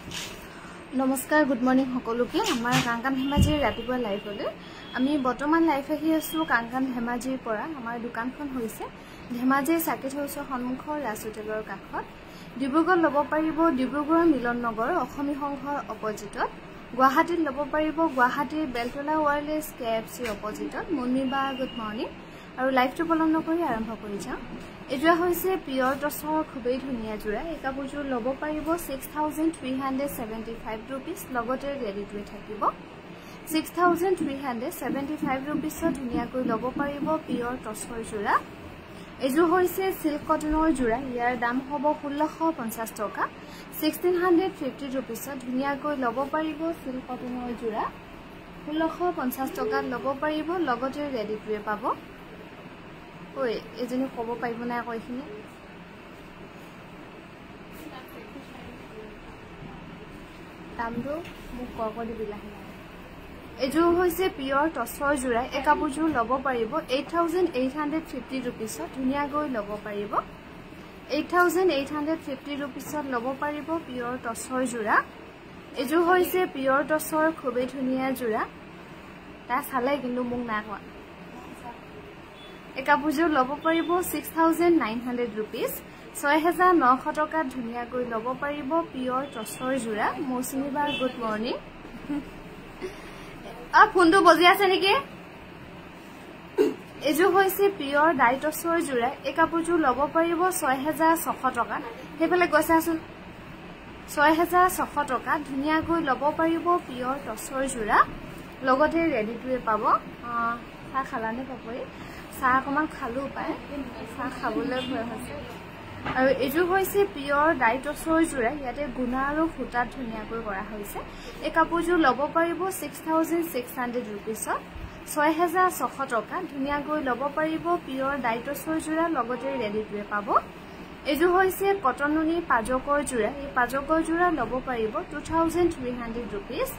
নমস্কাৰ good morning সকলোকে আমাৰ কাংকান ধেমাজিৰ ৰাতিপুৱা লাইভলৈ আমি বৰ্তমান লাইভ আহি আছো কাংকান ধেমাজিৰ পৰা আমাৰ দোকানখন হৈছে ধেমাজি সাকিট হাউছৰ সন্মুখৰ ৰাজ হোটেলৰ কাষত ডিব্ৰুগড় ল'ব পাৰিব ডিব্ৰুগড় মিলন নগৰ অসমী সংঘৰ অপজিটত গুৱাহাটীত ল'ব পাৰিব গুৱাহাটীৰ বেলতলা ওয়াৰলেছ কেএফচি অপজিটত মুনিবা গুড মৰ্নিং আৰু লাইভটো পলম নকৰি আৰম্ভ কৰি যাওঁ এজোৰা হৈছে পিয়ৰ টছৰ খুবেই ধুনীয়া জোৰা এই কাপোৰযোৰ ল'ব পাৰিব 6375 रुपीस লগতে ৰেডিটোৱে থাকিব 6375 रुपीसত ধুনীয়াকৈ ল'ব পাৰিব পিয়ৰ টছৰ জোৰা এজোৰ হৈছে সিল্ক কটনৰ জোৰা ইয়াৰ দাম হ'ব 1650 টকা 1650 रुपीसত ধুনীয়াকৈ ল'ব পাৰিব সিল্ক কটনৰ জোৰা 1650 টকাত ল'ব পাৰিব লগতে ৰেডিটোৱে পাব ওই এজনী ক'ব পাৰিব না কয়খিনি দামটো মোক ক দিবিলা এজোৰ হৈছে পিয়ৰ টছৰ জোৰা এই কাপোৰযোৰ ল'ব পাৰিব 8850 रुपीसত ধুনীয়াকৈ ল'ব পাৰিব 8850 रुपीसত ল'ব পাৰিব পিয়ৰ টছৰ জোৰা এজোৰ হৈছে পিয়ৰ টছৰ খুবেই ধুনীয়া জোৰা তা চালে কিন্তু মোক না কোৱা এই কাপোৰযোৰ ল'ব পাৰিব 6900 रुपीस 6900 টকাত ধুনীয়াকৈ ল'ব পাৰিব পিয়ৰ টছৰ জোৰা মৌচুমীবা গুড মৰ্নিং ফোনটো বজি আছে নেকি এজোৰ হৈছে পিয়ৰ ডাই টছৰ জোৰা এই কাপোৰযোৰ ল'ব পাৰিব 6600 টকা সেইফালে গৈছাচোন 6600 টকা ধুনীয়াকৈ ল'ব পাৰিব পিয়ৰ টছৰ জোৰা লগতে ৰেডিটোৱে পাব চাহ খালানে পাপৰি চাহ অকমান খালো পায় চাহ খাবলৈ ভয় হৈছে আৰু এজোৰ হৈছে পিয়ৰ ডাই টছৰ জোৰা ইয়াতে গুণা আৰু ফুটাত ধুনীয়াকৈ কৰা হৈছে এই কাপোৰযোৰ ল'ব পাৰিব 6600 रुपीसত 6600 টকা ধুনীয়াকৈ ল'ব পাৰিব পিয়ৰ ডাই টছৰ জোৰা লগতে ৰেডিটোৱে পাব এজোৰ হৈছে কটন নুনি পাজকৰ জোৰা এই পাজকৰ জোৰা ল'ব পাৰিব 2300 रुपीस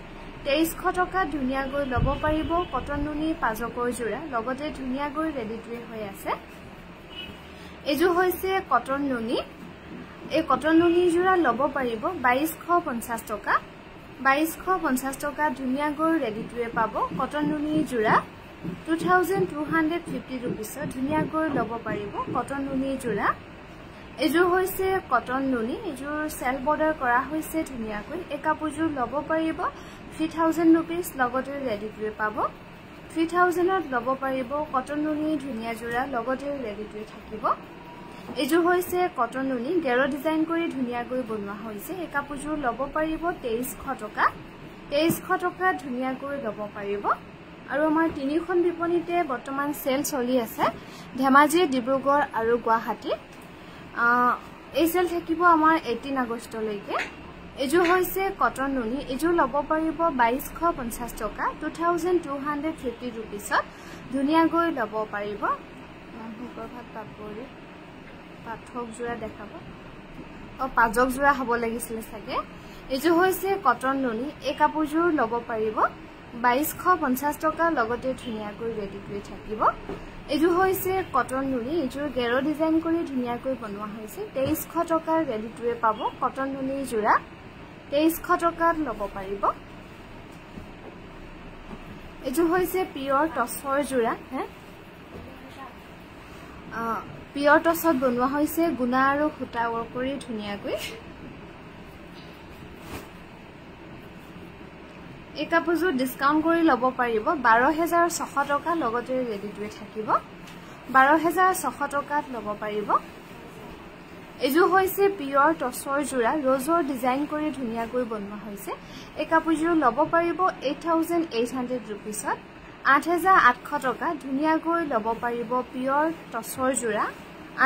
2300 টকা ধুনীয়াকৈ ল'ব পাৰিব কটন নুনি পাজকৰ জোৰা লগতে ধুনীয়াকৈ ৰেডিটোৱে হৈ আছে এজোৰ হৈছে কটন নুনি এই কটন নুনি জোৰা ল'ব পাৰিব 2250 টকা 2250 টকা ধুনীয়াকৈ ৰেডিটোৱে পাব কটন নুনি জোৰা 2250 रुपीसত ধুনীয়াকৈ ল'ব পাৰিব কটন নুনি জোৰা এজোৰ হৈছে কটন নুনি এজোৰ সেল বৰ্ডাৰ কৰা হৈছে ধুনীয়াকৈ এই কাপোৰযোৰ ল'ব পাৰিব 3000 रुपीस লগতে ৰেডিটোৱে পাব 3000ত ল'ব পাৰিব কটন নুনি ধুনীয়া জোৰা লগতে ৰেডিটোৱে থাকিব এজোৰ হৈছে কটন নুনি গেৰ ডিজাইন কৰি ধুনীয়াকৈ বনোৱা হৈছে এই কাপোৰযোৰ ল'ব পাৰিব 2300 টকা 2300 টকা ধুনীয়াকৈ ল'ব পাৰিব আৰু আমাৰ তিনিখন বিপণীতে বৰ্তমান সেল চলি আছে ধেমাজি ডিব্ৰুগড় আৰু গুৱাহাটী এই সেল থাকিব আমাৰ 18 আগষ্টলৈকে এজোৰ হৈছে কটন নুনি এজোৰ ল'ব পাৰিব 2250 টকা 2250 रुपीसত ধুনীয়াকৈ ল'ব পাৰিব সুপ্ৰভাত পাপৰি পাঠক জোৰা দেখাব পাজক জোৰা হ'ব লাগিছিল চাগে এজোৰ হৈছে কটন নুনি এই কাপোৰযোৰ ল'ব পাৰিব 2250 টকা লগতে ধুনীয়াকৈ ৰেডিটোৱে থাকিব এজোৰ হৈছে কটন নুনি এজোৰ গেৰ ডিজাইন কৰি ধুনীয়াকৈ বনোৱা হৈছে 2300 টকাৰ ৰেডিটোৱে পাব কটন নুনি জোৰা 2300 টকাত ল'ব পাৰিব এজোৰ হৈছে পিয়ৰ টছৰ জোৰা পিয়ৰ টছত বনোৱা হৈছে গুণা আৰু ফুটা ৱৰ্ক কৰি ধুনীয়াকৈ এই কাপোৰযোৰ ডিসকাউন্ট কৰি ল'ব পাৰিব 12600 টকা লগতে ৰেডিটোৱে থাকিব 12600 টকাত ল'ব পাৰিব এজোৰ হৈছে পিয়ৰ টছৰ জোৰা ৰজৰ ডিজাইন কৰি ধুনীয়াকৈ বনোৱা হৈছে এই কাপোৰযোৰ ল'ব পাৰিব 8800 रुपीसত 8800 টকা ধুনীয়াকৈ ল'ব পাৰিব পিয়ৰ টছৰ জোৰা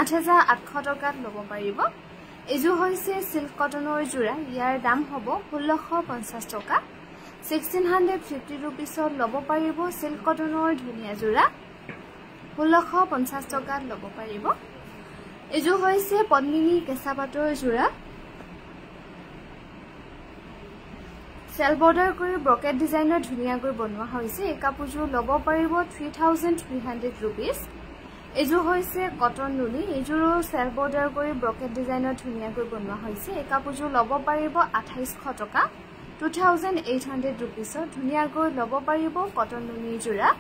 8800 টকাত ল'ব পাৰিব এজোৰ হৈছে সিল্ক কটনৰ জোৰা ইয়াৰ দাম হ'ব 1650 টকা 1650 रुपीसত ল'ব পাৰিব সিল্ক কটনৰ ধুনীয়া জোৰা 1650 টকাত ল'ব পাৰিব এজোৰ হৈছে পদ্মিনী কেঁচা পাটৰ জোৰা সেল বৰ্ডাৰ কৰি ব্ৰকেট ডিজাইনৰ ধুনীয়াকৈ বনোৱা হৈছে এই কাপোৰযোৰ ল'ব পাৰিব 3300 रुपीस এযোৰ হৈছে কটন নুনি এযোৰ সেল বৰ্ডাৰ কৰি ব্ৰকেট ডিজাইনৰ ধুনিয়াকৈ বনোৱা হৈছে এই কাপোৰযোৰ ল'ব পাৰিব 2800 টকা 2800 rupeesত ধুনিয়াকৈ ল'ব পাৰিব কটন নুনি যোৰা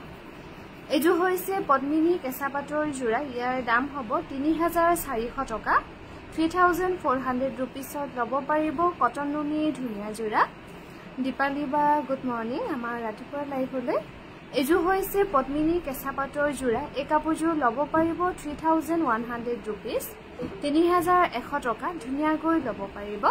এযোৰ হৈছে পদ্মিনী কেঁচা পাটৰ যোৰা ইয়াৰ দাম হ'ব 3400 টকা 3400 rupeesত ল'ব পাৰিব কটন নুনি ধুনিয়া যোৰা দীপালি বা গুড মৰ্নিং আমাৰ ৰাতিপুৱা লাইভলৈ এযোৰ হৈছে পদ্মিনী কেঁচা পাটৰ যোৰা এই কাপোৰযোৰ ল'ব পাৰিব 3100 rupees 3100 টকা ধুনিয়াকৈ ল'ব পাৰিব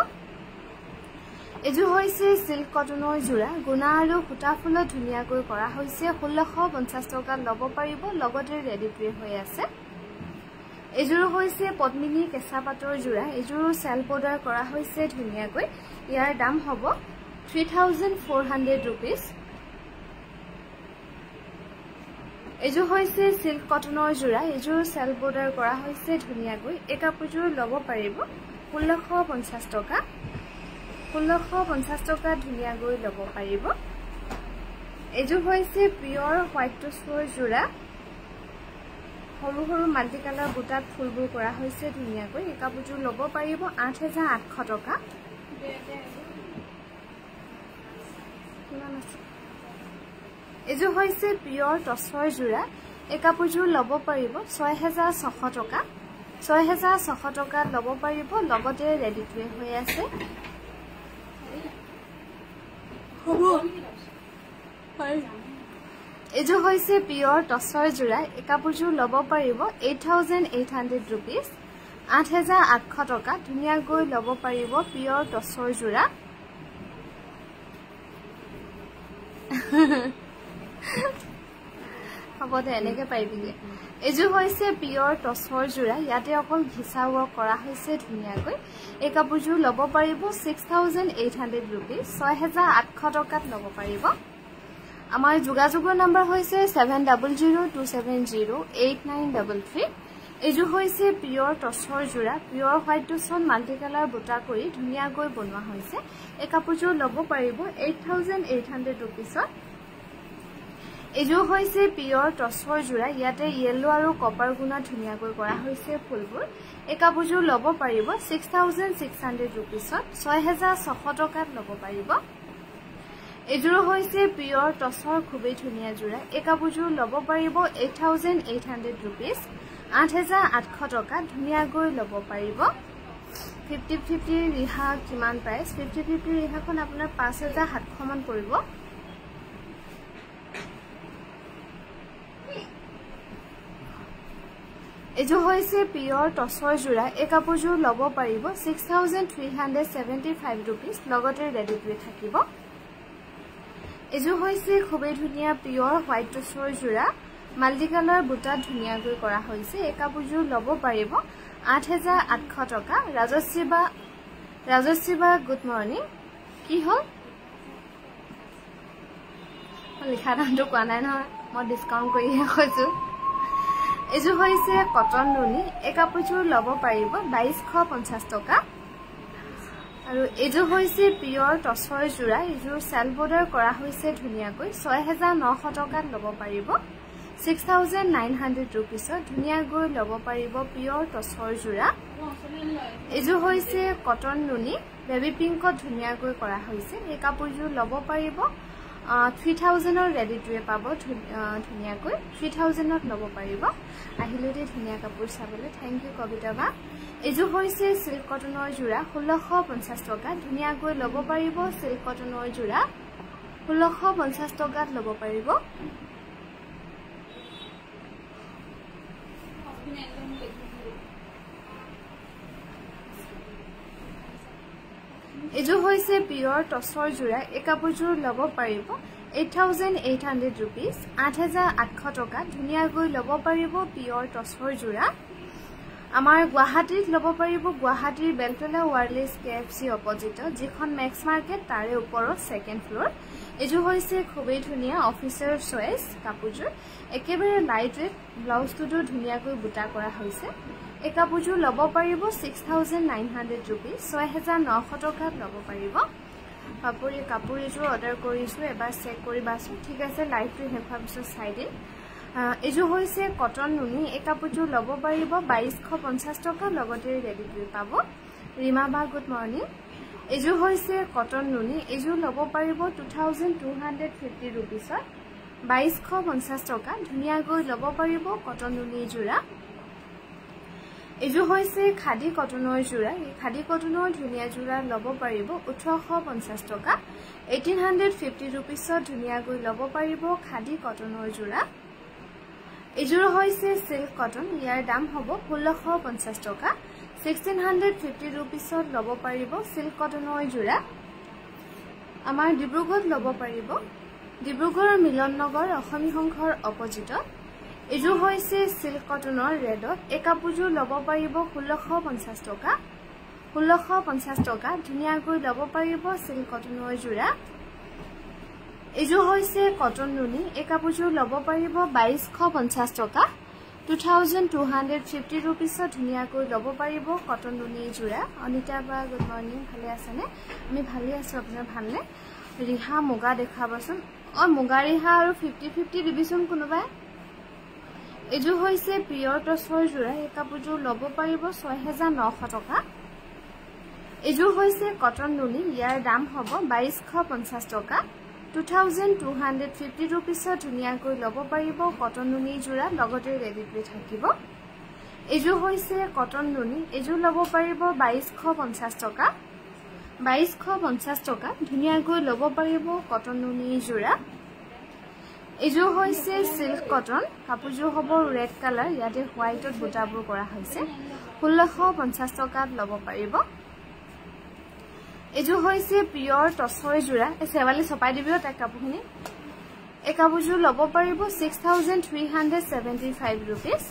এযোৰ হৈছে সিল্ক কটনৰ যোৰা গুণা আৰু সূতা ফুলত ধুনিয়াকৈ কৰা হৈছে 1650 টকা ল'ব পাৰিব লগতে ৰেডি টু হৈ আছে এযোৰ হৈছে পদ্মিনী কেঁচা পাটৰ যোৰা এযোৰ সেল বৰ্ডাৰ কৰা হৈছে ধুনিয়াকৈ ইয়াৰ দাম হ'ব 3400 rupees এযোৰ হৈছে সিল্ক কটনৰ যোৰা এযোৰ সেল বৰ্ডাৰ কৰা হৈছে ধুনিয়াকৈ এই কাপোৰযোৰ ল'ব পাৰিব 1650 টকা 1650 টকা ধুনিয়াকৈ ল'ব পাৰিব এযোৰ হৈছে পিয়ৰ হোৱাইট টছৰ যোৰা সৰু সৰু মাল্টি কালাৰ বুটাত ফুলবোৰ কৰা হৈছে ধুনিয়াকৈ এই কাপোৰযোৰ ল'ব পাৰিব 8800 টকা এযোৰ হৈছে পিয়ৰ টছৰ যোৰা এই কাপোৰযোৰ ল'ব পাৰিব 6600 টকা 6600 টকাত ল'ব পাৰিব লগতে ৰেডি টু হৈ আছে এযোৰ হৈছে পিয়ৰ টছৰ যোৰা এই কাপোৰযোৰ ল'ব পাৰিব 8800 rupees 8800 টকা ধুনিয়াকৈ ল'ব পাৰিব পিয়ৰ টছৰ যোৰা হ'ব দে এনেকৈ পাৰিবিগে এযোৰ হৈছে পিয়ৰ টছৰ যোৰা ইয়াতে অকল ঘিচা ৱৰ্ক কৰা হৈছে ধুনিয়াকৈ এই কাপোৰযোৰ ল'ব পাৰিব 6800 rupees 6800 টকাত ল'ব পাৰিব আমাৰ যোগাযোগৰ নম্বৰ হৈছে 7002708933 এযোৰ হৈছে পিয়ৰ টছৰ যোৰা পিয়ৰ হোৱাইট টছত মাল্টি কালাৰ বুটা কৰি ধুনিয়াকৈ বনোৱা হৈছে এই কাপোৰযোৰ ল'ব পাৰিব 8800 rupeesত এযোৰ হৈছে পিয়ৰ টছৰ যোৰা ইয়াতে ইয়েলো আৰু কপাৰ গুণা ধুনিয়াকৈ কৰা হৈছে ফুলবোৰ এই কাপোৰযোৰ ল'ব পাৰিব 6600 rupeesত 6600 টকাত ল'ব পাৰিব এযোৰ হৈছে পিয়ৰ টছৰ খুবেই ধুনিয়া যোৰা এই কাপোৰযোৰ ল'ব পাৰিব 8800 rupees 8800 টকা ধুনিয়াকৈ ল'ব পাৰিব 50-50 ৰিহা কিমান প্ৰাইস 50-50 ৰিহাখন আপোনাৰ 5700 মান পৰিব এযোৰ হৈছে পিয়ৰ টছৰ যোৰা এই কাপোৰযোৰ ল'ব পাৰিব 6375 rupees লগতে ৰেডি টু থাকিব এযোৰ হৈছে খুবেই ধুনিয়া পিয়ৰ হোৱাইট টছৰ যোৰা মাল্টি কালাৰ বুটা ধুনিয়াকৈ কৰা হৈছে এই কাপোৰযোৰ ল'ব পাৰিব 8800 টকা ৰাজশ্ৰী বা গুড মৰ্নিং কি হ'ল লিখা নামটো কোৱা নাই নহয় মই ডিসকাউন্ট কৰিহে কৈছো এযোৰ হৈছে কটন নুনি এই কাপোৰযোৰ ল'ব পাৰিব 2250 টকা আৰু এযোৰ হৈছে পিয়ৰ টছৰ যোৰা এযোৰ সেল বৰ্ডাৰ কৰা হৈছে ধুনিয়াকৈ 6900 টকাত ল'ব পাৰিব 6900 rupeesত ধুনিয়াকৈ ল'ব পাৰিব পিয়ৰ টছৰ যোৰা এযোৰ হৈছে কটন নুনি বেবি পিংকত ধুনিয়াকৈ কৰা হৈছে এই কাপোৰযোৰ ল'ব পাৰিব 3000 ৰেডি টু পাব ধুনিয়াকৈ 3000ত ল'ব পাৰিব আহিলে দে ধুনিয়া কাপোৰ চাবলৈ থ্যাংক ইউ কবিতা বা এযোৰ হৈছে সিল্ক কটনৰ যোৰা 1650 টকা ধুনিয়াকৈ ল'ব পাৰিব সিল্ক কটনৰ যোৰা 1650 টকাত ল'ব পাৰিব এযোৰ হৈছে পিয়ৰ টছৰ যোৰা এই কাপোৰযোৰ ল'ব পাৰিব 8800 rupees 8800 টকা ধুনিয়াকৈ ল'ব পাৰিব পিয়ৰ টছৰ যোৰা আমাৰ গুৱাহাটীত ল'ব পাৰিব গুৱাহাটীৰ বেলতলা ওয়াৰলেছ কেএফসি অপজিটত যিখন মেক্স মাৰ্কেট তাৰে ওপৰত সেকেন্ড ফ্লোৰ এযোৰ হৈছে খুবেই ধুনিয়া অফিচাৰ চয়েস কাপোৰযোৰ একেবাৰে লাইট ৱেট ব্লাউজটো ধুনিয়াকৈ বুটা কৰা হৈছে এই কাপোৰযোৰ ল'ব পাৰিব 6900 rupees 6900 টকাত ল'ব পাৰিব কাপোৰ এযোৰ অৰ্ডাৰ কৰিছো এবাৰ চেক কৰিবাছো ঠিক আছে লাইভটো হেফা পিছত চাই দিম এজো হৈছে কটন নুনি এই কাপোৰটো ল'ব পাৰিব 2250 টকা লগতে ৰেডি কৰি পাব ৰীমা বা গুড মৰ্নিং এজো হৈছে কটন নুনি এজো ল'ব পাৰিব 2250 रुपीसত 2250 টকা ধুনিয়াকৈ ল'ব পাৰিব কটন নুনি জোৰা এজো হৈছে খাদি কটনৰ জোৰা এই খাদি কটনৰ ধুনিয়া জোৰা ল'ব পাৰিব 1850 টকা 1850 रुपीसত ধুনিয়াকৈ ল'ব পাৰিব খাদি কটনৰ জোৰা এজোৰ হৈছে সিল্ক কটন ইয়াৰ দাম হ'ব 1650 টকা 1650 रुपीसত ল'ব পাৰিব সিল্ক কটনৰ জোৰা আমাৰ ডিব্ৰুগড়ত ল'ব পাৰিব ডিব্ৰুগড়ৰ মিলন নগৰ অসমী সংঘৰ অপজিটত এজো হৈছে সিল্ক কটনৰ ৰেডত এই কাপোৰজোৰ ল'ব পাৰিব 1650 টকা 1650 টকা ধুনিয়াকৈ ল'ব পাৰিব সিল্ক কটনৰ জোৰা এজো হৈছে কটন নুনি এই কাপোৰজোৰ ল'ব পাৰিব 2250 টকা 2250 रुपीसত ধুনিয়াকৈ ল'ব পাৰিব কটন নুনি জোৰা অনিতা বা গুড মৰ্নিং ভালে আছেনে আমি ভালে আছো আপোনাৰ ভালনে ৰিহা মুগা দেখাবচোন মুগা ৰিহা আৰু 50-50 দিবিচোন কোনোবাই এজো হৈছে পিয়ৰ টছৰ জোৰা এই কাপোৰজোৰ ল'ব পাৰিব 6900 টকা এজো হৈছে কটন নুনি ইয়াৰ দাম হ'ব 2250 টকা 2250 रुपीसত ধুনিয়াকৈ ল'ব পাৰিব কটন নুনি জোৰা লগতে ৰেডি কৰি থাকিব এজো হৈছে কটন নুনি এজো ল'ব পাৰিব 2250 টকা 2250 টকা ধুনিয়াকৈ ল'ব পাৰিব কটন নুনি জোৰা এজো হৈছে সিল্ক কটন কাপোৰজোৰ হ'ব ৰেড কালাৰ ইয়াতে হোৱাইটত বুটাবোৰ কৰা হৈছে 1650 টকাত ল'ব পাৰিব এজো হৈছে পিয়ৰ টছৰ জোৰা এই সেৱালি ছপাই দিবিও তাক কাপোৰখিনি এই কাপোৰজোৰ ল'ব পাৰিব 6375 रुपीस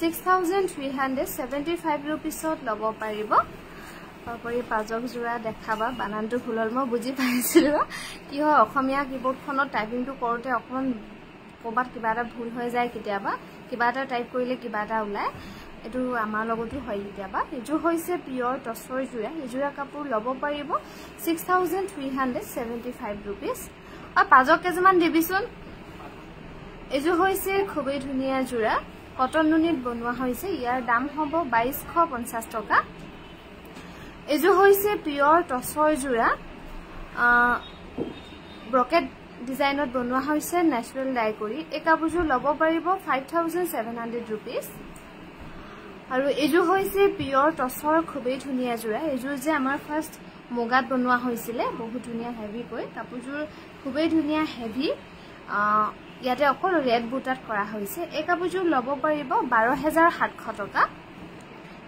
6375 रुपीसত ল'ব পাৰিব তারপরে পাজক জোড়া দেখাবা বানানটো ভুলল মই বুজি পাইছিল কি হয় অসমীয়া কিবোর্ডখনত টাইপিংটো কৰোতে অকমান কবাত কিবা এটা ভুল হৈ যায় কেতিয়াবা কিবা এটা টাইপ কৰিলে কিবা এটা ওলায় এটো আমাৰ লগতো হয় কেতিয়াবা এজো হৈছে পিয়ৰ টছৰ জোড়া এই জোড়া কাপোৰ ল'ব পাৰিব 6375 रुपीस আৰু পাজক কেজমান দিবিচোন এজো হৈছে খুবেই ধুনিয়া জোড়া কটন নুনিত বনোৱা হৈছে ইয়াৰ দাম হ'ব 2250 টকা এজো হৈছে পিয়ৰ টছৰ জোড়া ব্ৰকেট ডিজাইনত বনোৱা হৈছে ন্যাচাৰাল ডাই কৰি এই কাপোৰজোৰ ল'ব পাৰিব 5700 रुपीस আৰু এজো হৈছে পিয়ৰ টছৰ খুবেই ধুনিয়া জোড়া এজো যে আমাৰ ফাৰ্স্ট মুগাত বনোৱা হৈছিল বহুত ধুনিয়া হেভি কৈ কাপোৰজোৰ খুবেই ধুনিয়া হেভি ইয়াতে অকল ৰেড বুটাত কৰা হৈছে এই কাপোৰজোৰ ল'ব পাৰিব 12700 টকা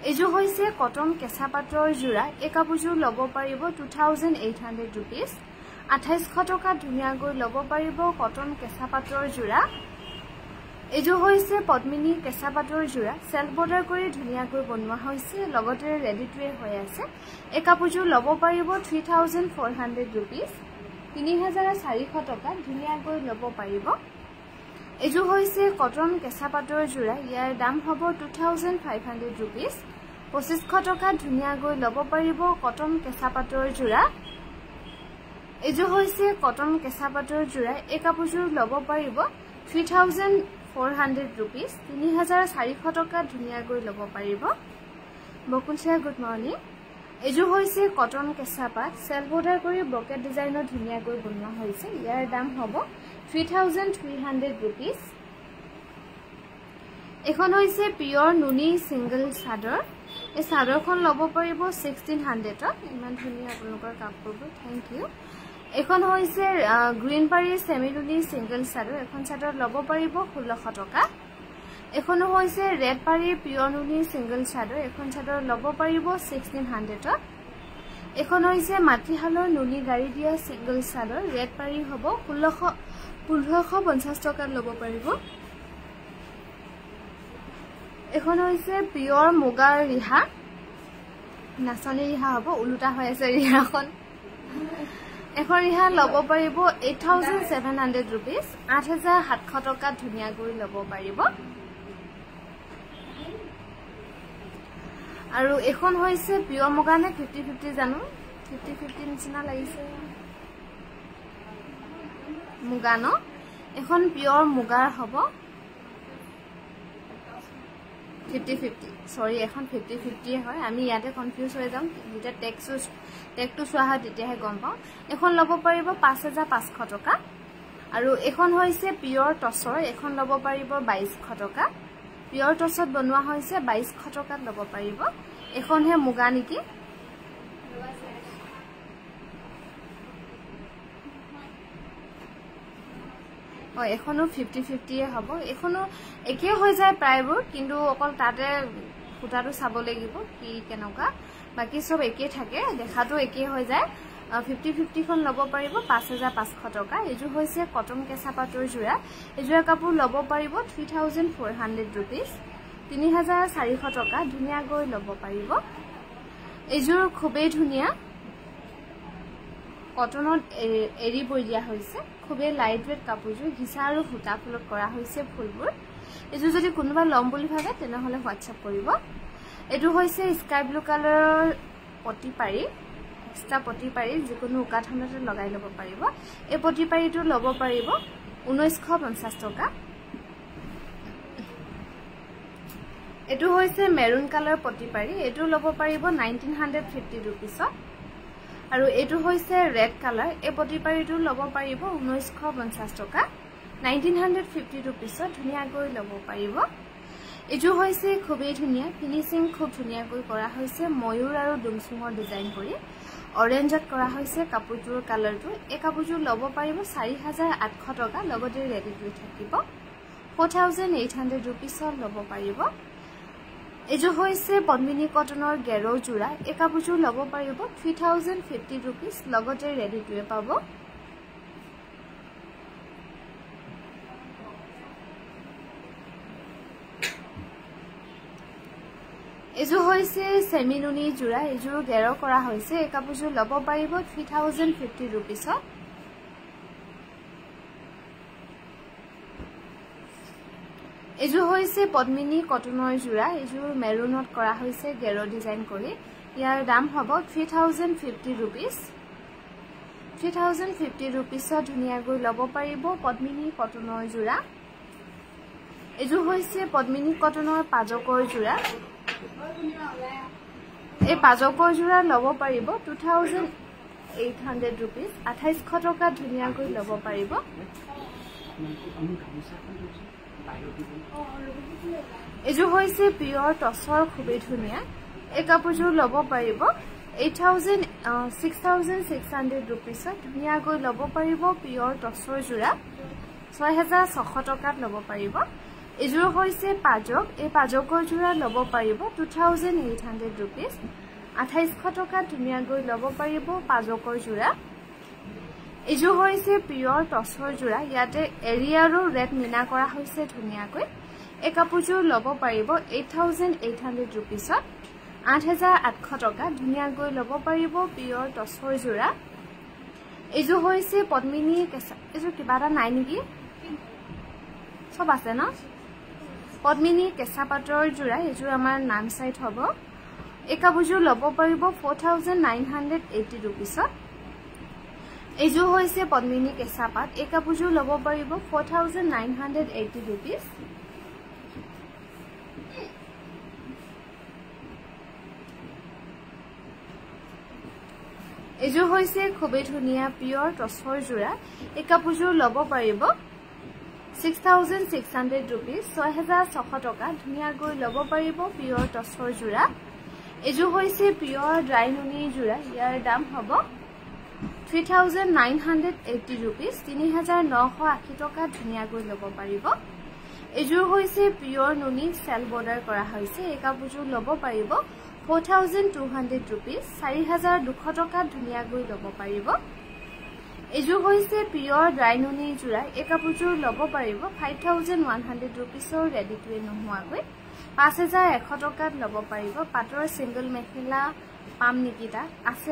এজো হৈছে কটন কেঁচা পাটৰ জোড়া এই কাপোৰজোৰ ল'ব পাৰিব 2800 रुपीस 2800 টকা ধুনিয়াকৈ ল'ব পাৰিব কটন কেঁচা পাটৰ জোড়া এজো হৈছে পদ্মিনী কেঁচা পাটৰ জোড়া সেলফ বৰ্ডাৰ কৰি ধুনিয়াকৈ বনোৱা হৈছে লগতে ৰেডি টু ৱেৰ হৈ আছে এই কাপোৰজোৰ ল'ব পাৰিব 3400 रुपीस 3400 টকা ধুনিয়াকৈ ল'ব পাৰিব এজো হৈছে কটন কেঁচা পাটৰ জোড়া ইয়াৰ দাম হ'ব 2500 रुपीस 2500 টকা ধুনিয়াকৈ ল'ব পাৰিব কটন কেঁচা পাটৰ জোড়া এজো হৈছে কটন কেঁচা পাটৰ জোড়া এই কাপোৰজোৰ ল'ব পাৰিব 3400 रुपीस 3400 টকা ধুনিয়াকৈ ল'ব পাৰিব বকুলছা গুড মৰ্নিং এজো হৈছে কটন কেঁচা পাট সেলফ বৰ্ডাৰ কৰি ব্ৰকেট ডিজাইনত ধুনিয়াকৈ বনোৱা হৈছে ইয়াৰ দাম হ'ব 3300 रुपीस এখন হৈছে পিয়ৰ নুনি সিঙ্গল চাদৰ এই চাদৰখন ল'ব পাৰিব 1600 ত ইমান ধুনিয়া আপোনালোকৰ কাপোৰবোৰ থ্যাংক ইউ এখন হৈছে গ্ৰীন পাৰি সেমি নুনি সিঙ্গল চাদৰ এখন চাদৰ ল'ব পাৰিব 1600 টকা এখন হৈছে ৰেড পাৰি পিয়ৰ নুনি সিঙ্গল চাদৰ এখন চাদৰ ল'ব পাৰিব 1600 ত এখন হৈছে মাটিহালৰ নুনি গাড়ি দিয়া সিঙ্গল চাদৰ ৰেড পাৰি হ'ব 1550 টকা ল'ব পাৰিব এখন হৈছে পিয়ৰ মুগাৰ ৰিহা নাচনী ৰিহা হ'ব উলুটা হৈ আছে ৰিহাখন এখন ৰিহা ল'ব পাৰিব 8700 रुपीस 8700 টকা ধুনিয়াকৈ ল'ব পাৰিব আৰু এখন হৈছে পিয়ৰ মুগা নে 50-50 জানো 50-50 নিচিনা লাগিছে মুগা ন এখন পিয়ৰ মুগাৰ হ'ব 50-50 সৰি এখন 50-50 হয় আমি ইয়াতে কনফিউজ হৈ যাম যেতিয়া টেগটো চোৱা হয় তেতিয়াহে গম পাওঁ এখন ল'ব পাৰিব 5500 টকা আৰু এখন হৈছে পিয়ৰ টছৰ এখন ল'ব পাৰিব 2200 টকা পিয়ৰ টছত বনোৱা হৈছে 2200 টকাত ল'ব পাৰিব এখন হে মুগা নেকি এখনো 50-50 হ'ব এখনো একে হৈ যায় প্ৰায়বোৰ কিন্তু অকল তাতে ফুটাটো চাব লাগিব কি কেনেকুৱা বাকি সব একে থাকে দেখাটো একে হৈ যায় 50-50 খন ল'ব পাৰিব 5500 টকা এজু হৈছে কটন কেঁচা পাটৰ জোৰা এজোৰা কাপোৰ ল'ব পাৰিব 3400 rupees 3400 টকা ধুনিয়াকৈ ল'ব পাৰিব এজোৰ খুবেই ধুনিয়া কটনত এৰি বৈ দিয়া হৈছে খুবেই লাইট ওয়েট কাপোৰজোৰ ঘিচা আৰু সুতা ফুলত কৰা হৈছে ফুলবোৰ এজু যদি কোনোবা লম বুলি ভাবে তেনেহলে হোৱাটসএপ কৰিব এটো হৈছে স্কাই ব্লু কালাৰৰ পটি পাৰি এক্সট্ৰা পটি পাৰি যিকোনো উকাঠনতে লগাই ল'ব পাৰিব এই পটি পাৰিটো ল'ব পাৰিব 1950 টকা এটো হৈছে মেৰুন কালাৰ পটি পাৰি এটো ল'ব পাৰিব 1950 rupees আৰু এটো হৈছে ৰেড কালাৰ এই পটি পাৰিটো ল'ব পাৰিব 1950 টকা 1950 rupees ধুনিয়াকৈ ল'ব পাৰিব এজু হৈছে খুবেই ধুনিয়া ফিনিশিং খুব ধুনিয়াকৈ কৰা হৈছে ময়ূৰ আৰু ডুমচুঙৰ ডিজাইন কৰি অৰেঞ্জত কৰা হৈছে কাপোৰটোৰ কালাৰটো এই কাপোৰটো ল'ব পাৰিব 4800 টকা লগতে ৰেডি কৰি থাকিব 4800 rupees ল'ব পাৰিব এজু হৈছে পদ্মিনী কটনৰ গেৰো জোৰা এই কাপোৰটো ল'ব পাৰিব 3050 rupees লগতে ৰেডি কৰি পাব এজু হৈছে সেমিনুনি জোৰা এজু গেৰো কৰা হৈছে এই কাপোৰটো ল'ব পাৰিব 3050 rupees এজু হৈছে পদ্মিনী কটনৰ জোৰা এজু মেৰুনত কৰা হৈছে গেৰো ডিজাইন কৰি ইয়াৰ দাম হ'ব 3050 rupees 3050 rupees ধুনিয়াকৈ ল'ব পাৰিব পদ্মিনী কটনৰ জোৰা এজু হৈছে পদ্মিনী কটনৰ পাজকৰ জোৰা এই পাজকৰ জোৰা ল'ব পাৰিব 2800 rupees 2800 টকা ধুনিয়াকৈ ল'ব পাৰিব এজু হৈছে পিয়ৰ টছৰ খুবেই ধুনিয়া এই কাপোৰজোৰ ল'ব পাৰিব 6600 rupees ধুনিয়াকৈ ল'ব পাৰিব পিয়ৰ টছৰ জোৰা 6600 টকাত ল'ব পাৰিব এজোৰ হৈছে পাজক এই পাজকৰ জোৰা ল'ব পাৰিব 2800 rupees 2800 টকা ধুনিয়াকৈ ল'ব পাৰিব পাজকৰ জোৰা এজু হৈছে পিয়ৰ টছৰ জোৰা ইয়াতে এৰি আৰু ৰেড মিনা কৰা হৈছে ধুনিয়াকৈ এই কাপোৰজোৰ ল'ব পাৰিব 8800 rupees 8800 টকা ধুনিয়াকৈ ল'ব পাৰিব পিয়ৰ টছৰ জোৰা এজু হৈছে পদ্মিনী কেঁচা এজু কিবা এটা নাই নেকি সব আছে ন পদ্মিনী কেঁচা পাটৰ জোৰা এজু আমাৰ নাম সাইট হ'ব এই কাপোৰজোৰ ল'ব পাৰিব 4980 rupees এজু হৈছে পদ্মিনী কেঁচা পাট এই কাপোৰজোৰ ল'ব পাৰিব 4980 rupees এজু হৈছে খুবেই ধুনিয়া পিয়ৰ টছৰ জোৰা এই কাপোৰজোৰ ল'ব পাৰিব 6600 rupees 6600 টকা ধুনিয়াকৈ ল'ব পাৰিব পিয়ৰ টছৰ জোৰা এজু হৈছে পিয়ৰ ড্ৰাই নুনি জোৰা ইয়াৰ দাম হ'ব 3980 rupees 3980 টকা ধুনিয়াকৈ ল'ব পাৰিব এজুৰ হৈছে পিয়ৰ নুনি সেল বৰ্ডাৰ কৰা হৈছে এই কাপোৰজোৰ ল'ব পাৰিব 4200 rupees 4200 টকা ধুনিয়াকৈ ল'ব পাৰিব এজু হৈছে পিয়ৰ ড্ৰাই নুনি জোৰা এই কাপোৰজোৰ ল'ব পাৰিব 5100 rupees ৰেডি টু নোহোৱাকৈ 5100 টকাত ল'ব পাৰিব পাটৰ সিঙ্গল মেখেলা পাম নিকিটা আছে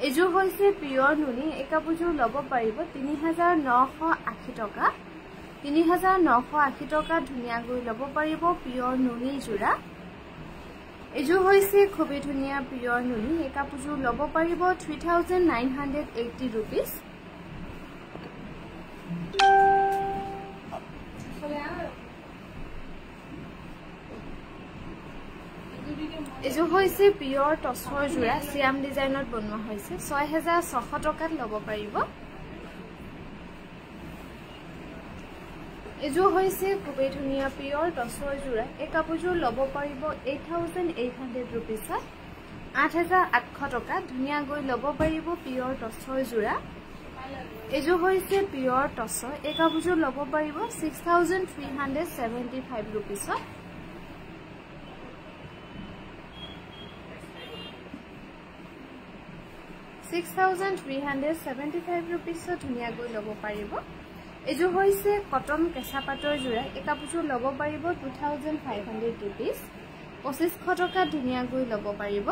এজু হৈছে পিয়ৰ নুনি এই কাপোৰজোৰ ল'ব পাৰিব 3980 টকা 3980 টকা ধুনিয়াকৈ ল'ব পাৰিব পিয়ৰ নুনি জোৰা এজু হৈছে খুবেই ধুনিয়া পিয়ৰ নুনি এই কাপোৰজোৰ ল'ব পাৰিব 3980 rupees এজো হৈছে পিওৰ টসৰ জোড়া সিয়াম ডিজাইনত বনোৱা হৈছে 6600 টকাত লব পাৰিব এজো হৈছে খুবেই ধুনিয়া পিওৰ টসৰ জোড়া এই কাপোৰযোৰ লব পাৰিব 8800 रुपीसত 8800 টকা ধুনিয়া গৈ লব পাৰিব পিওৰ টসৰ জোড়া এজো হৈছে পিওৰ টসৰ এই কাপোৰযোৰ লব পাৰিব 6375 रुपीसত ₹6375 ধুনিয়া গৈ লব পাৰিব এজো হৈছে কটন কেঁচা পাটৰ জোড়া এই কাপোৰযোৰ লব পাৰিব 2500 रुपीस 2500 টকা ধুনিয়া গৈ লব পাৰিব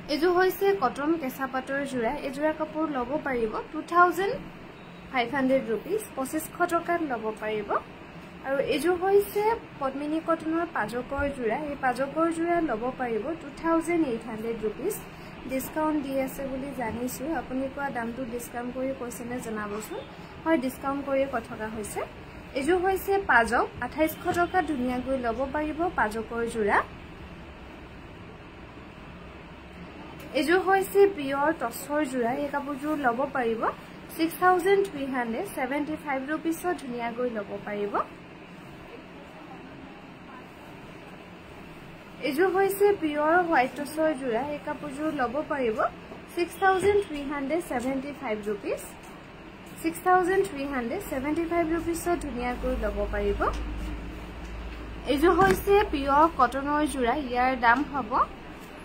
এজো হৈছে কটন কেঁচা পাটৰ জোড়া এই জোড়া কাপোৰ লব পাৰিব 2500 रुपीस 2500 টকাত লব পাৰিব আৰু এজো হৈছে পদ্মিনী কটনৰ পাজকৰ জোড়া এই পাজকৰ জোড়া লব পাৰিব 2800 रुपीस ডিসকাউন্ট দি আছে বুলি জানিছো আপুনি কোৱা দামটো ডিসকাউন্ট কৰি কৈছেনে জনাবচোন হয় ডিসকাউন্ট কৰি কথা হৈছে এজো হৈছে পাজক 2800 টকা ধুনিয়া গৈ লব পাৰিব পাজকৰ জোড়া এজো হৈছে পিওৰ টসৰ জোড়া এই কাপোৰযোৰ লব পাৰিব 6375 रुपीस ধুনিয়া গৈ লব পাৰিব এজো হৈছে পিওৰ হোয়াইট টসৰ জোড়া এই কাপোৰযোৰ লব পাৰিব 6375 रुपीस 6375 रुपीस ধুনিয়া গৈ লব পাৰিব এজো হৈছে পিওৰ কটনৰ জোড়া ইয়াৰ দাম হ'ব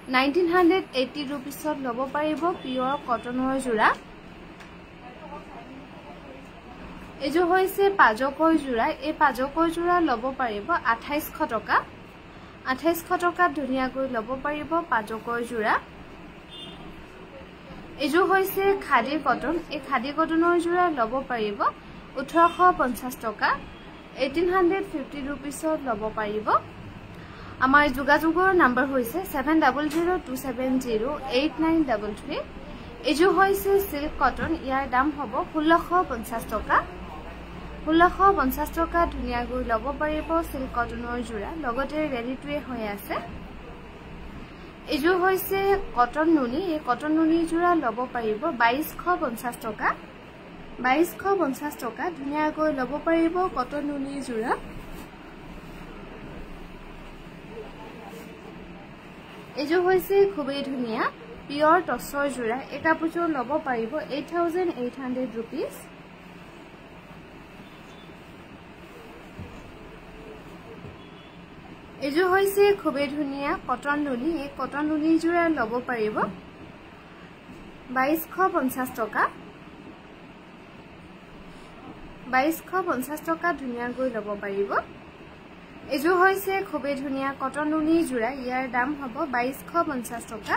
1980 रुपीस লব পাৰিব পিওৰ কটনৰ জোড়া এজো হৈছে পাজকৰ জোড়া এই পাজকৰ জোড়া লব পাৰিব 2800 টকা 2800 টকা ধুনিয়া গৈ লব পাৰিব পাজকৰ জোড়া এজো হৈছে খাদী কটন এই খাদী কটনৰ জোড়া লব পাৰিব 1850 টকা 1850 रुपीस লব পাৰিব আমাৰ যোগাযোগৰ নম্বৰ হৈছে 7002708933 এজো হৈছে সিল্ক কটন ইয়াৰ দাম হ'ব 1650 টকা 1650 টকা ধুনিয়া গৈ লব পাৰিব সিল্ক কটনৰ জোড়া লগতে ৰেডিটুৱে হৈ আছে এজো হৈছে কটন নুনি এই কটন নুনি জোড়া লব পাৰিব 2250 টকা 2250 টকা ধুনিয়া গৈ লব পাৰিব কটন নুনি জোড়া এজো হৈছে খুবেই ধুনিয়া পিওৰ টসৰ জোড়া এই কাপোৰযোৰ লব পাৰিব 8800 रुपीस এজো হৈছে খুবেই ধুনিয়া কটন নুনি এই কটন নুনি জোড়া লব পাৰিব 2250 টকা 2250 টকা ধুনিয়া গৈ লব পাৰিব এজো হৈছে খুবেই ধুনিয়া কটন নুনি জোড়া ইয়াৰ দাম হ'ব 2250 টকা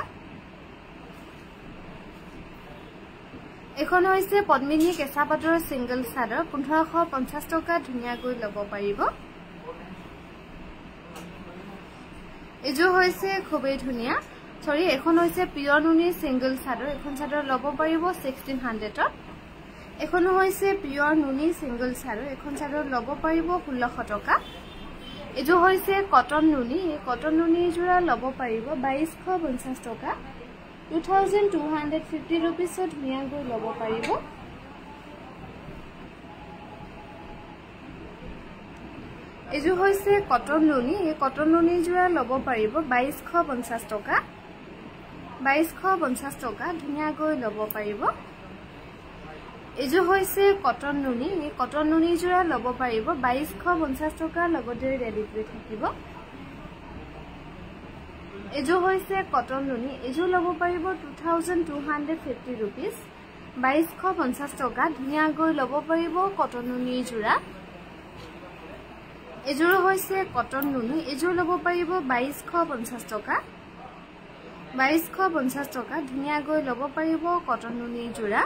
এখন হৈছে পদ্মিনী কেঁচা পাটৰ সিঙ্গল চাদৰ 1550 টকা ধুনিয়া গৈ লব পাৰিব এজো হৈছে খুবেই ধুনিয়া সৰি এখন হৈছে পিওৰ নুনি সিঙ্গল চাদৰ এখন চাদৰ লব পাৰিব 1600 ত এখন হৈছে পিওৰ নুনি সিঙ্গল চাদৰ এখন চাদৰ লব পাৰিব 1600 টকা এজো হৈছে কটন নুনি এই কটন নুনি জোড়া লব পাৰিব 2250 টকা 2250 रुपीस ধুনিয়া গৈ লব পাৰিব এজো হৈছে কটন নুনি এই কটন নুনি জোড়া লব পাৰিব 2250 টকা 2250 টকা ধুনিয়া গৈ লব পাৰিব এজো হৈছে কটন নুনি এই কটন নুনি জোড়া লব পাৰিব 2250 টকা লগতে ৰেডিটুৱে থাকিব এজো হৈছে কটন নুনি এজো লব পাৰিব 2250 रुपीस 2250 টকা ধুনিয়া গৈ লব পাৰিব কটন নুনি জোড়া এজো হৈছে কটন নুনি এজো লব পাৰিব 2250 টকা 2250 টকা ধুনিয়া গৈ লব পাৰিব কটন নুনি জোড়া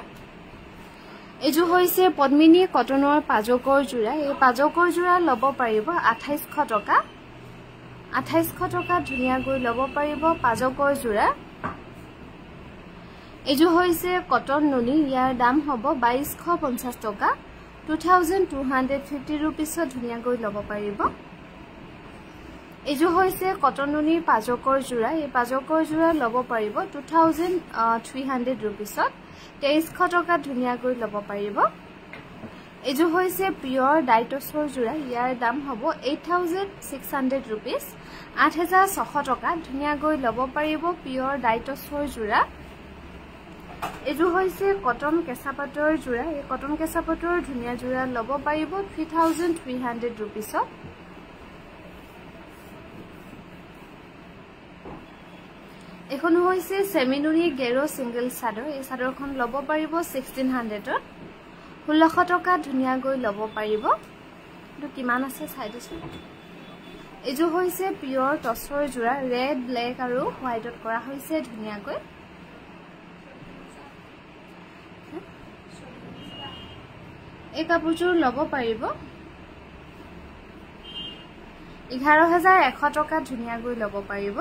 এজো হৈছে পদ্মিনী কটনৰ পাজকৰ জোড়া এই পাজকৰ জোড়া লব পাৰিব 2800 টকা 2800 টকা ধুনিয়া গৈ লব পাৰিব পাজকৰ জোড়া এজো হৈছে কটন নুনি ইয়াৰ দাম হ'ব 2250 টকা 2250 रुपीस ধুনিয়া গৈ লব পাৰিব এইযোৰ হৈছে কটন নুনিৰ পাজকৰ যোৰা এই পাজকৰ যোৰা ল'ব পাৰিব 2300 रुपीसত 2300 টকা ধুনিয়াকৈ ল'ব পাৰিব এইযোৰ হৈছে পিওৰ ডাইটছৰ যোৰা ইয়াৰ দাম হ'ব 8600 रुपीस 8600 টকা ধুনিয়াকৈ ল'ব পাৰিব পিওৰ ডাইটছৰ যোৰা এইযোৰ হৈছে কটন কেঁচাপাতৰ যোৰা এই কটন কেঁচাপাতৰ ধুনিয়া যোৰা ল'ব পাৰিব 3300 रुपीसত এখন হৈছে সেমিনুনি গেৰো সিঙ্গল চাদৰ এই চাদৰখন ল'ব পাৰিব 1600 ত 1600 টকা ধুনিয়াকৈ ল'ব পাৰিব তো কিমান আছে চাই দিছো এইযোৰ হৈছে পিওৰ টছৰ যোৰা ৰেড ব্ল্যাক আৰু হোৱাইটত কৰা হৈছে ধুনিয়াকৈ এই কাপোৰযোৰ ল'ব পাৰিব 11100 টকা ধুনিয়াকৈ ল'ব পাৰিব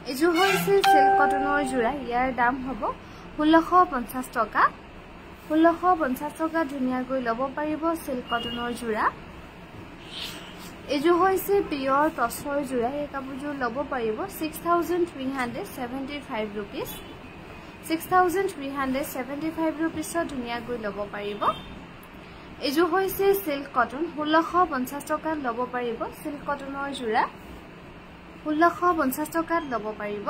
এইযোৰ হৈছে সিল্ক কটনৰ যোৰা ইয়াৰ দাম হ'ব 1650 টকা 1650 টকা ধুনিয়াকৈ ল'ব পাৰিব সিল্ক কটনৰ যোৰা এইযোৰ হৈছে পিওৰ টছৰ যোৰা এই কাপোৰযোৰ ল'ব পাৰিব 6375 रुपीस 6375 रुपीसত ধুনিয়াকৈ ল'ব পাৰিব এইযোৰ হৈছে সিল্ক কটন 1650 টকাত ল'ব পাৰিব সিল্ক কটনৰ যোৰা 1650 টকাত ল'ব পাৰিব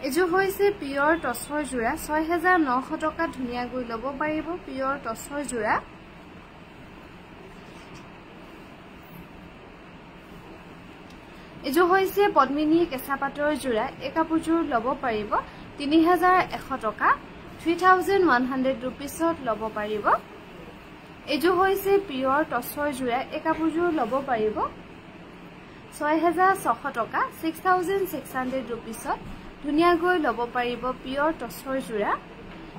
এইযোৰ হৈছে পিওৰ টছৰ যোৰা 6900 টকাত ধুনিয়াকৈ ল'ব পাৰিব পিওৰ টছৰ যোৰা এইযোৰ হৈছে পদ্মিনী কেঁচাপাতৰ যোৰা এই কাপোৰযোৰ ল'ব পাৰিব 3100 টকা 3100 रुपीसত ল'ব পাৰিব এইযোৰ হৈছে পিওৰ টছৰ যোৰা এই কাপোৰযোৰ ল'ব পাৰিব 6600 টকা 6600 रुपीसত ধুনিয়াকৈ ল'ব পাৰিব পিওৰ টছৰ যোৰা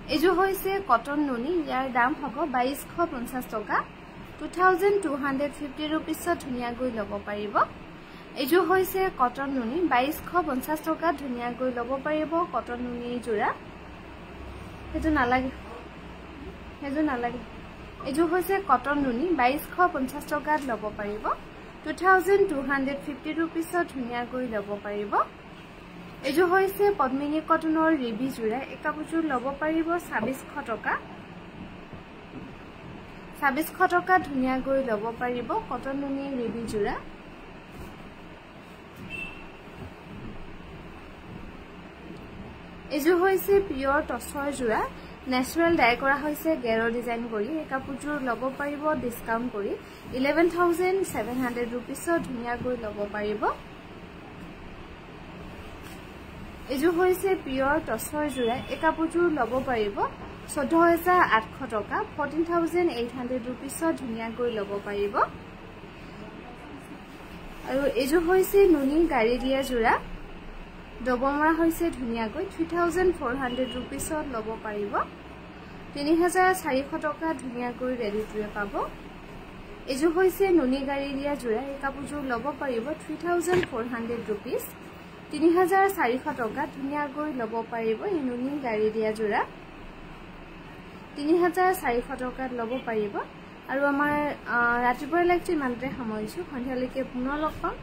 এইযোৰ হৈছে কটন নুনি ইয়াৰ দাম হ'ব 2250 টকা 2250 रुपीसত ধুনিয়াকৈ ল'ব পাৰিব এইযোৰ হৈছে কটন নুনি 2250 টকা ধুনিয়াকৈ ল'ব পাৰিব কটন নুনি যোৰা হেজু নালাগে এইযোৰ হৈছে কটন নুনি 2250 টকাত ল'ব পাৰিব 2250 रुपीसত ধুনিয়াকৈ ল'ব পাৰিব এইযোৰ হৈছে পদ্মিনী কটনৰ ৰিবি যোৰা এই কাপোৰযোৰ ল'ব পাৰিব 2600 টকা 2600 টকা ধুনিয়াকৈ ল'ব পাৰিব কটন নুনি ৰিবি যোৰা এইযোৰ হৈছে পিওৰ টছৰ যোৰা ন্যাচাৰাল ডাই কৰা হৈছে গেৰো ডিজাইন কৰি এই কাপোৰযোৰ ল'ব পাৰিব ডিসকাউন্ট কৰি 11700 रुपीसত ধুনিয়াকৈ ল'ব পাৰিব এইযোৰ হৈছে পিওৰ টছৰ যোৰা এই কাপোৰযোৰ ল'ব পাৰিব 14800 টকা 14800 रुपीसত ধুনিয়াকৈ ল'ব পাৰিব আৰু এইযোৰ হৈছে নুনি গাড়ী দিয়া যোৰা ডবমৰা হৈছে ধুনিয়াকৈ 3400 रुपीसত ল'ব পাৰিব 3400 টকা ধুনিয়াকৈ ৰেডি টুৱে পাব এইযোৰ হৈছে নুনি গাড়ী দিয়া যোৰা এই কাপোৰযোৰ ল'ব পাৰিব 3400 रुपीस 3400 টকা ধুনিয়াকৈ ল'ব পাৰিব এই নুনি গাড়ী দিয়া যোৰা 3400 টকাত ল'ব পাৰিব আৰু আমাৰ ৰাতিপুৱাৰ লাইভটো ইমানতে সামৰিছো সন্ধিয়ালৈকে পুনৰ লগ পাম